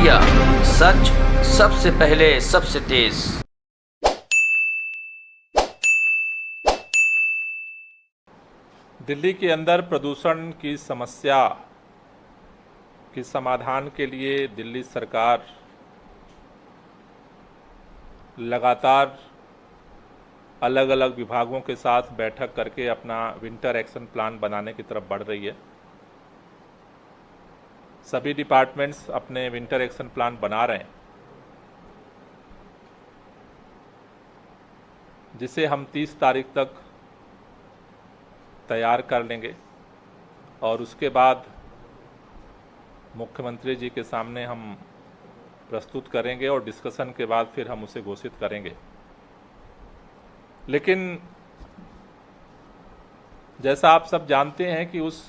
India, सच सबसे पहले सबसे तेज। दिल्ली के अंदर प्रदूषण की समस्या के समाधान के लिए दिल्ली सरकार लगातार अलग अलग विभागों के साथ बैठक करके अपना विंटर एक्शन प्लान बनाने की तरफ बढ़ रही है। सभी डिपार्टमेंट्स अपने विंटर एक्शन प्लान बना रहे हैं, जिसे हम 30 तारीख तक तैयार कर लेंगे और उसके बाद मुख्यमंत्री जी के सामने हम प्रस्तुत करेंगे और डिस्कशन के बाद फिर हम उसे घोषित करेंगे। लेकिन जैसा आप सब जानते हैं कि उस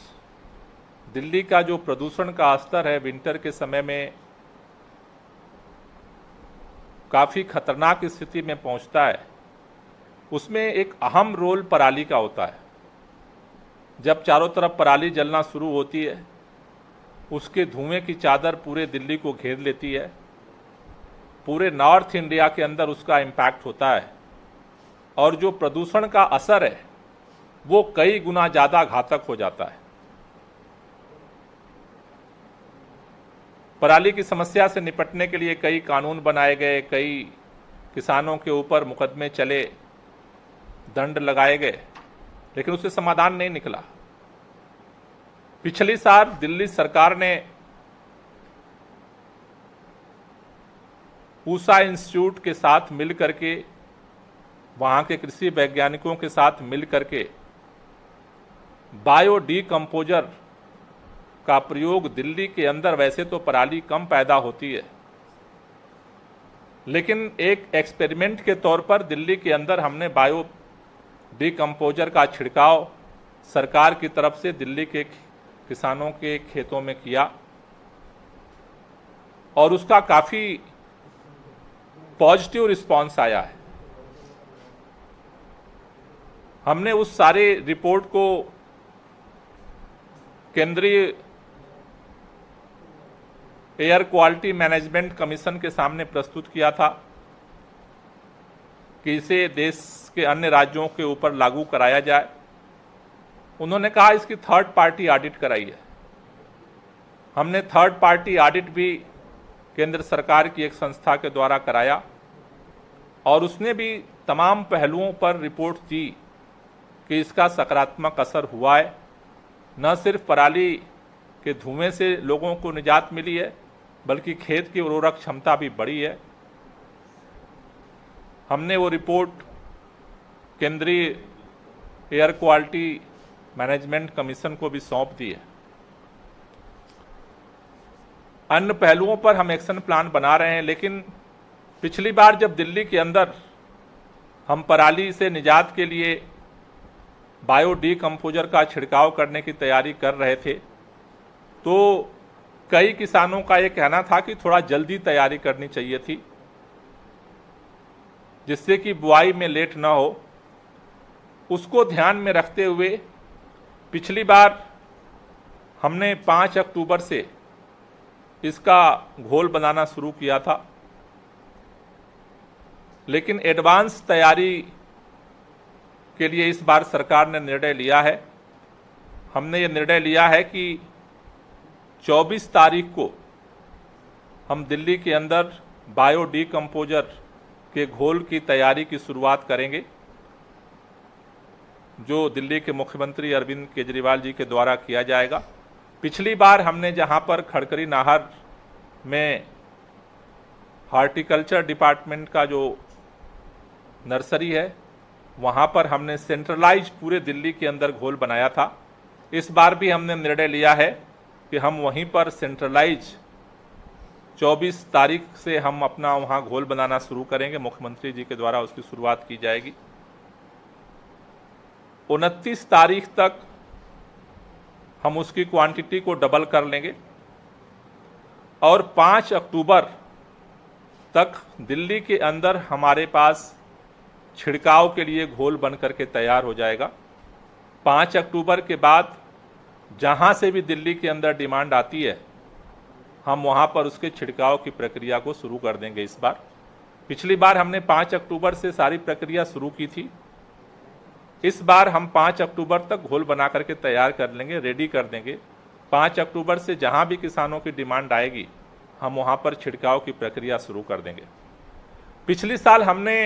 दिल्ली का जो प्रदूषण का स्तर है विंटर के समय में काफ़ी खतरनाक स्थिति में पहुंचता है। उसमें एक अहम रोल पराली का होता है। जब चारों तरफ पराली जलना शुरू होती है, उसके धुएं की चादर पूरे दिल्ली को घेर लेती है। पूरे नॉर्थ इंडिया के अंदर उसका इम्पैक्ट होता है और जो प्रदूषण का असर है वो कई गुना ज़्यादा घातक हो जाता है। पराली की समस्या से निपटने के लिए कई कानून बनाए गए, कई किसानों के ऊपर मुकदमे चले, दंड लगाए गए, लेकिन उससे समाधान नहीं निकला। पिछली साल दिल्ली सरकार ने पूसा इंस्टीट्यूट के साथ मिलकर के, वहां के कृषि वैज्ञानिकों के साथ मिलकर के बायो डीकंपोजर का प्रयोग दिल्ली के अंदर, वैसे तो पराली कम पैदा होती है, लेकिन एक एक्सपेरिमेंट के तौर पर दिल्ली के अंदर हमने बायो डीकंपोजर का छिड़काव सरकार की तरफ से दिल्ली के किसानों के खेतों में किया और उसका काफ़ी पॉजिटिव रिस्पांस आया है। हमने उस सारे रिपोर्ट को केंद्रीय एयर क्वालिटी मैनेजमेंट कमीशन के सामने प्रस्तुत किया था कि इसे देश के अन्य राज्यों के ऊपर लागू कराया जाए। उन्होंने कहा इसकी थर्ड पार्टी ऑडिट कराई है। हमने थर्ड पार्टी ऑडिट भी केंद्र सरकार की एक संस्था के द्वारा कराया और उसने भी तमाम पहलुओं पर रिपोर्ट दी कि इसका सकारात्मक असर हुआ है। न सिर्फ पराली के धुएं से लोगों को निजात मिली है, बल्कि खेत की उर्वरक क्षमता भी बढ़ी है। हमने वो रिपोर्ट केंद्रीय एयर क्वालिटी मैनेजमेंट कमीशन को भी सौंप दी है। अन्य पहलुओं पर हम एक्शन प्लान बना रहे हैं, लेकिन पिछली बार जब दिल्ली के अंदर हम पराली से निजात के लिए बायो डीकंपोजर का छिड़काव करने की तैयारी कर रहे थे, तो कई किसानों का ये कहना था कि थोड़ा जल्दी तैयारी करनी चाहिए थी, जिससे कि बुआई में लेट ना हो। उसको ध्यान में रखते हुए पिछली बार हमने 5 अक्टूबर से इसका घोल बनाना शुरू किया था, लेकिन एडवांस तैयारी के लिए इस बार सरकार ने निर्णय लिया है। हमने ये निर्णय लिया है कि 24 तारीख को हम दिल्ली के अंदर बायो डीकंपोजर के घोल की तैयारी की शुरुआत करेंगे, जो दिल्ली के मुख्यमंत्री अरविंद केजरीवाल जी के द्वारा किया जाएगा। पिछली बार हमने जहां पर खड़करी नाहर में हॉर्टिकल्चर डिपार्टमेंट का जो नर्सरी है, वहां पर हमने सेंट्रलाइज पूरे दिल्ली के अंदर घोल बनाया था। इस बार भी हमने निर्णय लिया है कि हम वहीं पर सेंट्रलाइज 24 तारीख से हम अपना वहां घोल बनाना शुरू करेंगे। मुख्यमंत्री जी के द्वारा उसकी शुरुआत की जाएगी। 29 तारीख तक हम उसकी क्वांटिटी को डबल कर लेंगे और 5 अक्टूबर तक दिल्ली के अंदर हमारे पास छिड़काव के लिए घोल बन करके तैयार हो जाएगा। 5 अक्टूबर के बाद जहां से भी दिल्ली के अंदर डिमांड आती है, हम वहाँ पर उसके छिड़काव की प्रक्रिया को शुरू कर देंगे इस बार। पिछली बार हमने 5 अक्टूबर से सारी प्रक्रिया शुरू की थी। इस बार हम 5 अक्टूबर तक घोल बना करके तैयार कर लेंगे, रेडी कर देंगे। 5 अक्टूबर से जहाँ भी किसानों की डिमांड आएगी हम वहाँ पर छिड़काव की प्रक्रिया शुरू कर देंगे। पिछली साल हमने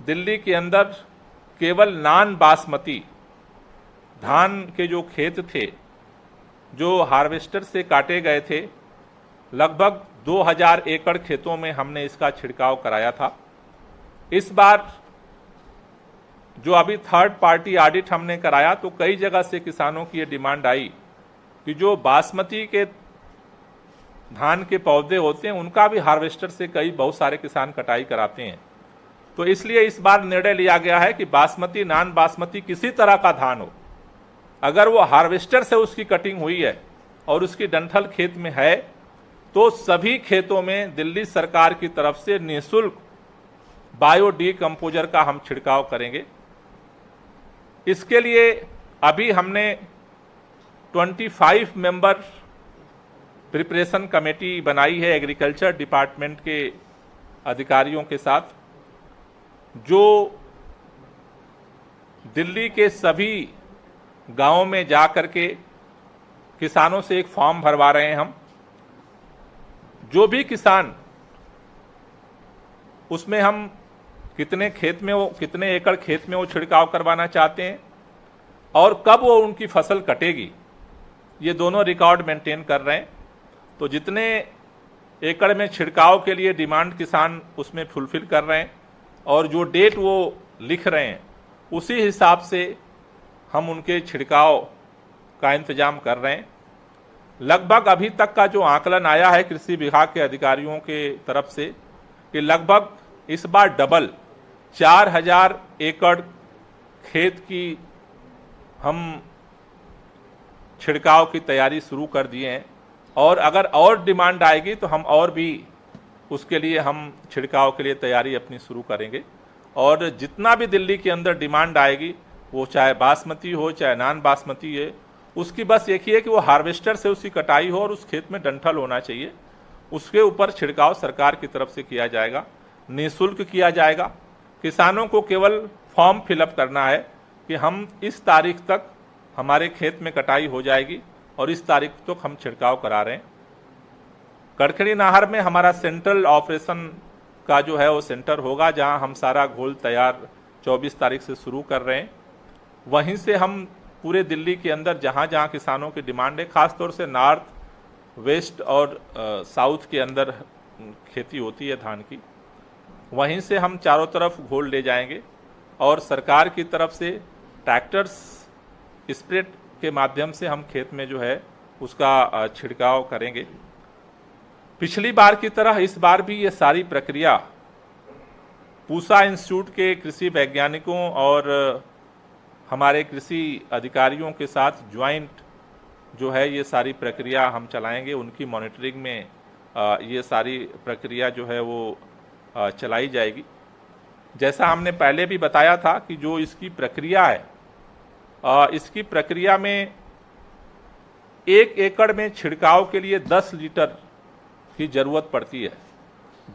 दिल्ली के अंदर केवल नॉन बासमती धान के जो खेत थे, जो हार्वेस्टर से काटे गए थे, लगभग 2000 एकड़ खेतों में हमने इसका छिड़काव कराया था। इस बार जो अभी थर्ड पार्टी ऑडिट हमने कराया तो कई जगह से किसानों की ये डिमांड आई कि जो बासमती के धान के पौधे होते हैं उनका भी हार्वेस्टर से बहुत सारे किसान कटाई कराते हैं। तो इसलिए इस बार निर्णय लिया गया है कि बासमती नॉन बासमती किसी तरह का धान हो, अगर वो हार्वेस्टर से उसकी कटिंग हुई है और उसकी डंठल खेत में है तो सभी खेतों में दिल्ली सरकार की तरफ से निःशुल्क बायो डीकंपोजर का हम छिड़काव करेंगे। इसके लिए अभी हमने 25 मेंबर प्रिपरेशन कमेटी बनाई है एग्रीकल्चर डिपार्टमेंट के अधिकारियों के साथ, जो दिल्ली के सभी गांवों में जा करके किसानों से एक फॉर्म भरवा रहे हैं हम। जो भी किसान, उसमें हम कितने एकड़ खेत में वो छिड़काव करवाना चाहते हैं और कब वो उनकी फसल कटेगी, ये दोनों रिकॉर्ड मेंटेन कर रहे हैं। तो जितने एकड़ में छिड़काव के लिए डिमांड किसान उसमें फुलफिल कर रहे हैं और जो डेट वो लिख रहे हैं उसी हिसाब से हम उनके छिड़काव का इंतजाम कर रहे हैं। लगभग अभी तक का जो आकलन आया है कृषि विभाग के अधिकारियों के तरफ से कि लगभग इस बार डबल 4000 एकड़ खेत की हम छिड़काव की तैयारी शुरू कर दिए हैं और अगर और डिमांड आएगी तो हम और भी उसके लिए हम छिड़काव के लिए तैयारी अपनी शुरू करेंगे। और जितना भी दिल्ली के अंदर डिमांड आएगी, वो चाहे बासमती हो चाहे नॉन बासमती है, उसकी बस एक ही है कि वो हार्वेस्टर से उसकी कटाई हो और उस खेत में डंठल होना चाहिए। उसके ऊपर छिड़काव सरकार की तरफ से किया जाएगा, निःशुल्क किया जाएगा। किसानों को केवल फॉर्म फिलअप करना है कि हम इस तारीख तक हमारे खेत में कटाई हो जाएगी और इस तारीख तक हम छिड़काव करा रहे हैं। कड़खड़ी नाहर में हमारा सेंट्रल ऑपरेशन का जो है वो सेंटर होगा, जहां हम सारा घोल तैयार 24 तारीख से शुरू कर रहे हैं। वहीं से हम पूरे दिल्ली के अंदर जहां जहां किसानों की डिमांड है, खासतौर से नॉर्थ, वेस्ट और साउथ के अंदर खेती होती है धान की, वहीं से हम चारों तरफ घोल ले जाएंगे और सरकार की तरफ से ट्रैक्टर्स स्प्रे के माध्यम से हम खेत में जो है उसका छिड़काव करेंगे। पिछली बार की तरह इस बार भी ये सारी प्रक्रिया पूसा इंस्टीट्यूट के कृषि वैज्ञानिकों और हमारे कृषि अधिकारियों के साथ ज्वाइंट जो है ये सारी प्रक्रिया हम चलाएंगे। उनकी मॉनिटरिंग में ये सारी प्रक्रिया जो है वो चलाई जाएगी। जैसा हमने पहले भी बताया था कि जो इसकी प्रक्रिया है, इसकी प्रक्रिया में 1 एकड़ में छिड़काव के लिए 10 लीटर की ज़रूरत पड़ती है।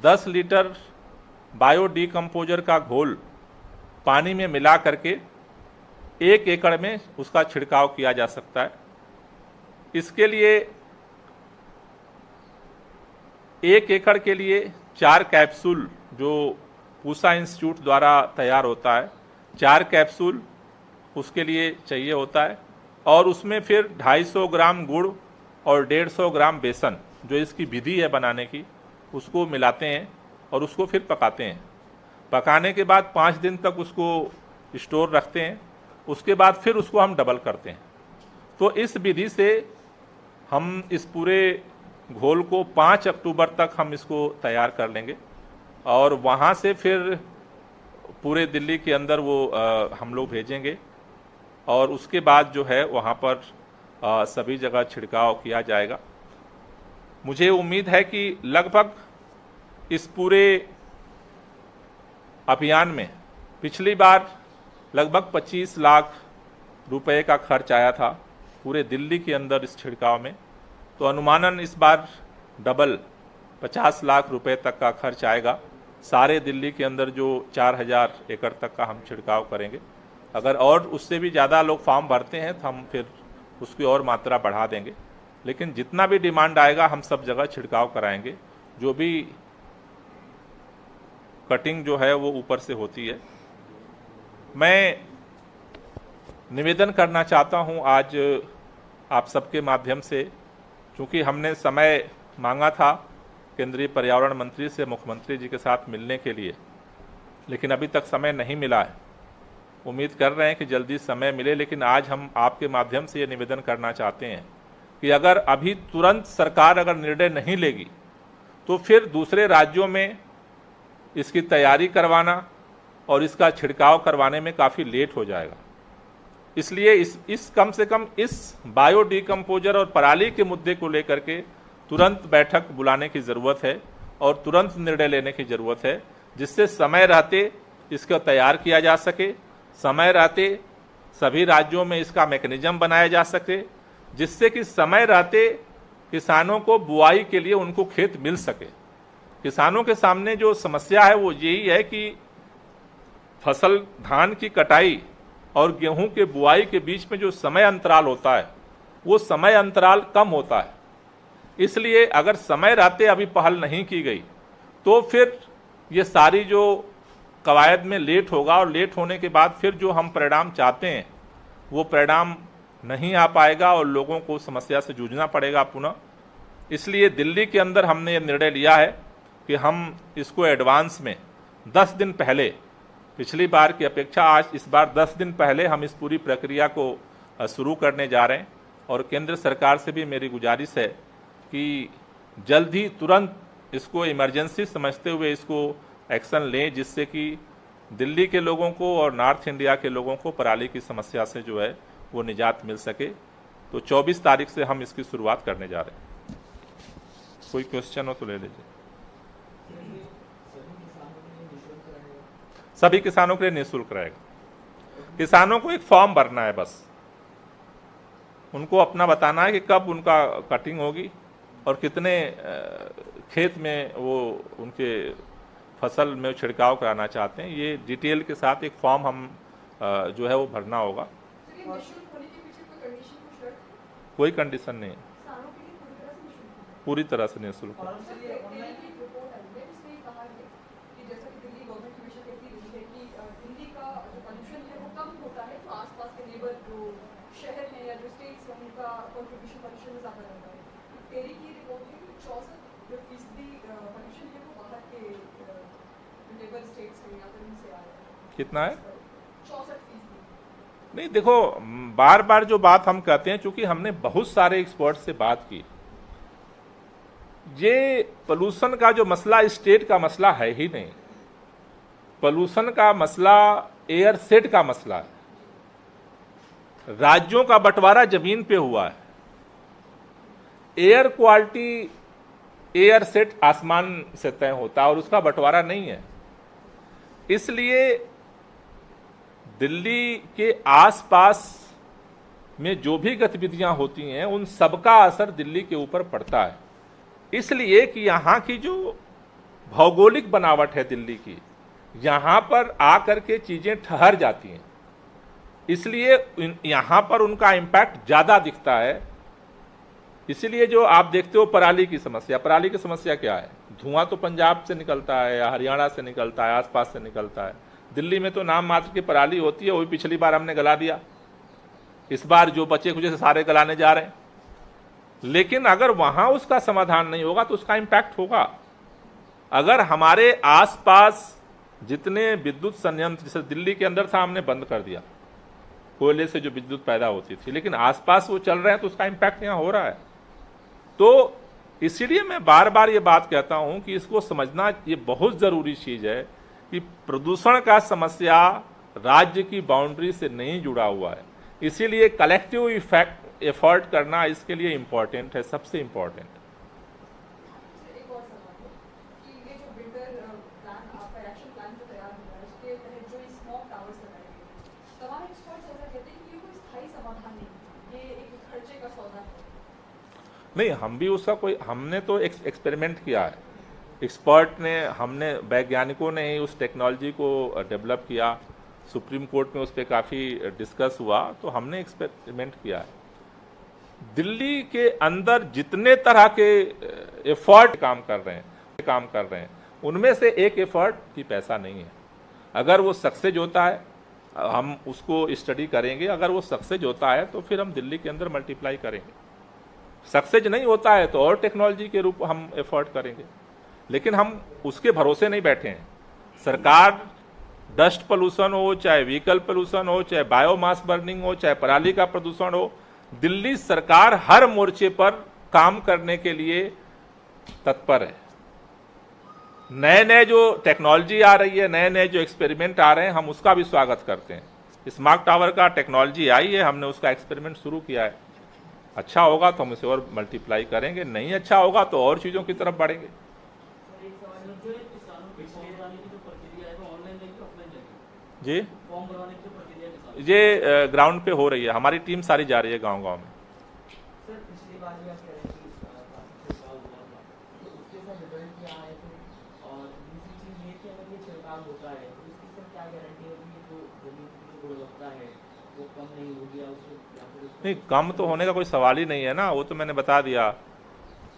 10 लीटर बायो डीकंपोजर का घोल पानी में मिला करके 1 एकड़ में उसका छिड़काव किया जा सकता है। इसके लिए 1 एकड़ के लिए 4 कैप्सूल जो पूसा इंस्टीट्यूट द्वारा तैयार होता है, 4 कैप्सूल उसके लिए चाहिए होता है और उसमें फिर 250 ग्राम गुड़ और 150 ग्राम बेसन, जो इसकी विधि है बनाने की, उसको मिलाते हैं और उसको फिर पकाते हैं। पकाने के बाद 5 दिन तक उसको स्टोर रखते हैं। उसके बाद फिर उसको हम डबल करते हैं। तो इस विधि से हम इस पूरे घोल को 5 अक्टूबर तक हम इसको तैयार कर लेंगे और वहाँ से फिर पूरे दिल्ली के अंदर वो हम लोग भेजेंगे और उसके बाद जो है वहाँ पर सभी जगह छिड़काव किया जाएगा। मुझे उम्मीद है कि लगभग इस पूरे अभियान में पिछली बार लगभग 25 लाख रुपए का खर्च आया था पूरे दिल्ली के अंदर इस छिड़काव में। तो अनुमानन इस बार डबल 50 लाख रुपए तक का खर्च आएगा। सारे दिल्ली के अंदर जो 4000 एकड़ तक का हम छिड़काव करेंगे। अगर और उससे भी ज़्यादा लोग फॉर्म भरते हैं तो हम फिर उसकी और मात्रा बढ़ा देंगे, लेकिन जितना भी डिमांड आएगा हम सब जगह छिड़काव कराएंगे। जो भी कटिंग जो है वो ऊपर से होती है। मैं निवेदन करना चाहता हूं आज आप सबके माध्यम से, क्योंकि हमने समय मांगा था केंद्रीय पर्यावरण मंत्री से मुख्यमंत्री जी के साथ मिलने के लिए, लेकिन अभी तक समय नहीं मिला है। उम्मीद कर रहे हैं कि जल्दी समय मिले, लेकिन आज हम आपके माध्यम से ये निवेदन करना चाहते हैं कि अगर अभी तुरंत सरकार अगर निर्णय नहीं लेगी तो फिर दूसरे राज्यों में इसकी तैयारी करवाना और इसका छिड़काव करवाने में काफ़ी लेट हो जाएगा। इसलिए इस कम से कम इस बायो डिकम्पोजर और पराली के मुद्दे को लेकर के तुरंत बैठक बुलाने की ज़रूरत है और तुरंत निर्णय लेने की ज़रूरत है, जिससे समय रहते इसका तैयार किया जा सके, समय रहते सभी राज्यों में इसका मैकेनिज्म बनाया जा सके, जिससे कि समय रहते किसानों को बुआई के लिए उनको खेत मिल सके। किसानों के सामने जो समस्या है वो यही है कि फसल धान की कटाई और गेहूं के बुआई के बीच में जो समय अंतराल होता है वो समय अंतराल कम होता है। इसलिए अगर समय रहते अभी पहल नहीं की गई तो फिर ये सारी जो कवायद में लेट होगा और लेट होने के बाद फिर जो हम परिणाम चाहते हैं वो परिणाम नहीं आ पाएगा और लोगों को समस्या से जूझना पड़ेगा पुनः। इसलिए दिल्ली के अंदर हमने ये निर्णय लिया है कि हम इसको एडवांस में 10 दिन पहले, पिछली बार की अपेक्षा आज इस बार 10 दिन पहले हम इस पूरी प्रक्रिया को शुरू करने जा रहे हैं। और केंद्र सरकार से भी मेरी गुजारिश है कि जल्द ही तुरंत इसको इमरजेंसी समझते हुए इसको एक्शन लें, जिससे कि दिल्ली के लोगों को और नॉर्थ इंडिया के लोगों को पराली की समस्या से जो है वो निजात मिल सके। तो 24 तारीख से हम इसकी शुरुआत करने जा रहे हैं। कोई क्वेश्चन हो तो ले लीजिए। सभी किसानों के लिए निःशुल्क रहेगा। किसानों को एक फॉर्म भरना है, बस उनको अपना बताना है कि कब उनका कटिंग होगी और कितने खेत में वो उनके फसल में छिड़काव कराना चाहते हैं। ये डिटेल के साथ एक फॉर्म हम जो है वो भरना होगा। कोई कंडीशन नहीं, पूरी तरह से निःशुल्क है। कितना है? 64%। नहीं देखो, बार बार जो बात हम कहते हैं, चूंकि हमने बहुत सारे एक्सपर्ट से बात की, ये पोल्यूशन का जो मसला स्टेट का मसला है ही नहीं। पोल्यूशन का मसला एयर सेट का मसला है। राज्यों का बंटवारा जमीन पे हुआ है। एयर क्वालिटी एयर सेट आसमान से तय होता है और उसका बंटवारा नहीं है। इसलिए दिल्ली के आसपास में जो भी गतिविधियां होती हैं उन सबका असर दिल्ली के ऊपर पड़ता है। इसलिए कि यहाँ की जो भौगोलिक बनावट है दिल्ली की, यहाँ पर आकर के चीजें ठहर जाती हैं, इसलिए यहाँ पर उनका इम्पैक्ट ज्यादा दिखता है। इसीलिए जो आप देखते हो पराली की समस्या, पराली की समस्या क्या है? धुआं तो पंजाब से निकलता है या हरियाणा से निकलता है, आसपास से निकलता है। दिल्ली में तो नाम मात्र की पराली होती है, वो भी पिछली बार हमने गला दिया, इस बार जो बचे कुछ से सारे गलाने जा रहे हैं। लेकिन अगर वहां उसका समाधान नहीं होगा तो उसका इम्पैक्ट होगा। अगर हमारे आसपास जितने विद्युत संयंत्र, जैसे दिल्ली के अंदर था हमने बंद कर दिया, कोयले से जो विद्युत पैदा होती थी, लेकिन आसपास वो चल रहे हैं तो उसका इम्पैक्ट यहाँ हो रहा है। तो इसीलिए मैं बार बार ये बात कहता हूं कि इसको समझना ये बहुत जरूरी चीज है कि प्रदूषण का समस्या राज्य की बाउंड्री से नहीं जुड़ा हुआ है। इसीलिए कलेक्टिव एफर्ट करना इसके लिए इम्पोर्टेंट है, सबसे इम्पोर्टेंट। एक और सवाल है कि ये जो विंटर प्लान, आपका एक्शन प्लान जो तैयार हुआ है, उसके तहत जो स्मॉग टावर्स लगाए गए, तमाम एक्सपर्ट्स ऐसा कहते हैं कि ये कोई स्थायी समाधान नहीं है, ये एक खर्चे का सौदा है। नहीं, हम भी उसका कोई, हमने तो एक्सपेरिमेंट किया है, एक्सपर्ट ने, हमने वैज्ञानिकों ने ही उस टेक्नोलॉजी को डेवलप किया, सुप्रीम कोर्ट में उस पर काफ़ी डिस्कस हुआ, तो हमने एक्सपेरिमेंट किया है। दिल्ली के अंदर जितने तरह के एफर्ट काम कर रहे हैं उनमें से एक एफर्ट की पैसा नहीं है। अगर वो सक्सेस होता है हम उसको स्टडी करेंगे, अगर वो सक्सेस होता है तो फिर हम दिल्ली के अंदर मल्टीप्लाई करेंगे, सक्सेस नहीं होता है तो और टेक्नोलॉजी के रूप हम एफर्ट करेंगे, लेकिन हम उसके भरोसे नहीं बैठे हैं। सरकार डस्ट पोल्यूशन हो, चाहे व्हीकल पोल्यूशन हो, चाहे बायोमास बर्निंग हो, चाहे पराली का प्रदूषण हो, दिल्ली सरकार हर मोर्चे पर काम करने के लिए तत्पर है। नए नए जो टेक्नोलॉजी आ रही है, नए नए जो एक्सपेरिमेंट आ रहे हैं, हम उसका भी स्वागत करते हैं। स्मार्ट टावर का टेक्नोलॉजी आई है, हमने उसका एक्सपेरिमेंट शुरू किया है, अच्छा होगा तो हम इसे और मल्टीप्लाई करेंगे, नहीं अच्छा होगा तो और चीज़ों की तरफ बढ़ेंगे। जी, ये ग्राउंड पे हो रही है, हमारी टीम सारी जा रही है गांव-गांव में। सर, पिछली बार भी आप कह रहे हैं कि छिड़काव हुआ था, तो उसके साथ रिजल्ट क्या आए थे? और दूसरी चीज़ ये कि अगर ये छिड़काव होता है तो इसकी सर क्या गारंटी होगी कि जो जमीन की जो गुणवत्ता है वो कम नहीं होगी या उसको नहीं, कम तो होने का कोई सवाल ही नहीं है ना, वो तो मैंने बता दिया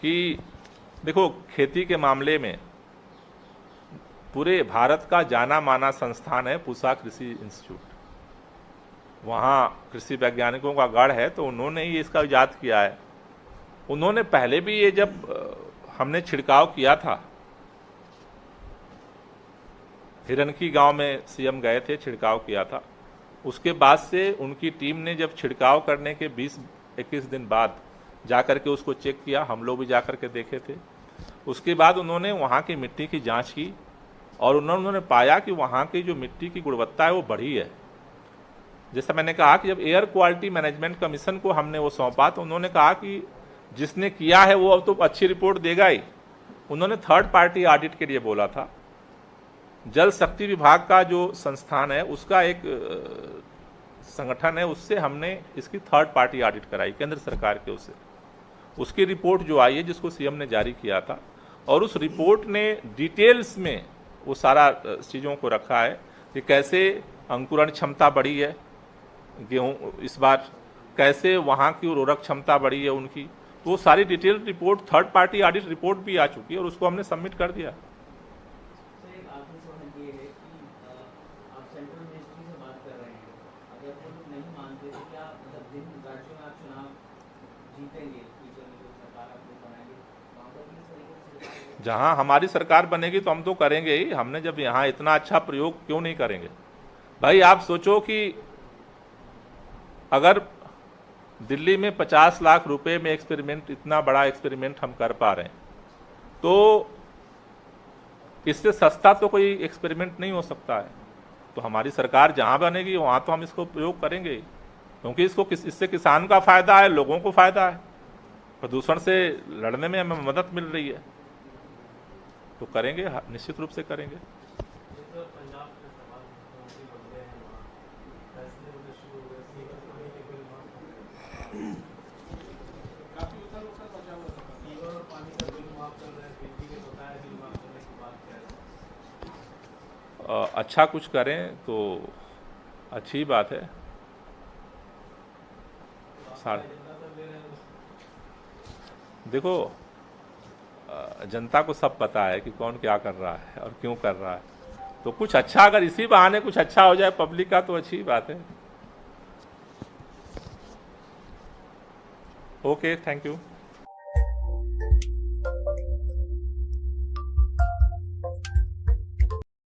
कि देखो, खेती के मामले में पूरे भारत का जाना माना संस्थान है पूसा कृषि इंस्टीट्यूट। वहाँ कृषि वैज्ञानिकों का गढ़ है, तो उन्होंने ही इसका इजाद किया है। उन्होंने पहले भी ये जब हमने छिड़काव किया था, हिरनकी गांव में सीएम गए थे, छिड़काव किया था, उसके बाद से उनकी टीम ने जब छिड़काव करने के 20-21 दिन बाद जाकर के उसको चेक किया, हम लोग भी जाकर के देखे थे। उसके बाद उन्होंने वहाँ की मिट्टी की जांच की और उन्होंने पाया कि वहाँ की जो मिट्टी की गुणवत्ता है वो बढ़ी है। जैसा मैंने कहा कि जब एयर क्वालिटी मैनेजमेंट कमीशन को हमने वो सौंपा तो उन्होंने कहा कि जिसने किया है वो अब तो अच्छी रिपोर्ट देगा ही। उन्होंने थर्ड पार्टी ऑडिट के लिए बोला था। जल शक्ति विभाग का जो संस्थान है उसका एक संगठन है, उससे हमने इसकी थर्ड पार्टी ऑडिट कराई केंद्र सरकार के उससे। उसकी रिपोर्ट जो आई है जिसको सीएम ने जारी किया था, और उस रिपोर्ट ने डिटेल्स में वो सारा चीज़ों को रखा है कि कैसे अंकुरण क्षमता बढ़ी है गेहूँ इस बार, कैसे वहाँ की उर्वरक क्षमता बढ़ी है उनकी, तो वो सारी detail report third party audit report भी आ चुकी है और उसको हमने सबमिट कर दिया। जहां हमारी सरकार बनेगी तो हम तो करेंगे ही, हमने जब यहाँ इतना अच्छा प्रयोग क्यों नहीं करेंगे भाई। आप सोचो कि अगर दिल्ली में 50 लाख रुपए में एक्सपेरिमेंट, इतना बड़ा एक्सपेरिमेंट हम कर पा रहे हैं, तो इससे सस्ता तो कोई एक्सपेरिमेंट नहीं हो सकता है। तो हमारी सरकार जहां बनेगी वहां तो हम इसको प्रयोग करेंगे ही, क्योंकि इससे किसान का फायदा है, लोगों को फायदा है, प्रदूषण से लड़ने में हमें मदद मिल रही है, तो करेंगे, निश्चित रूप से करेंगे। अच्छा कुछ करें तो अच्छी बात है। देखो, जनता को सब पता है कि कौन क्या कर रहा है और क्यों कर रहा है, तो कुछ अच्छा, अगर इसी बहाने कुछ अच्छा हो जाए पब्लिक का तो अच्छी बात है। Okay, thank you.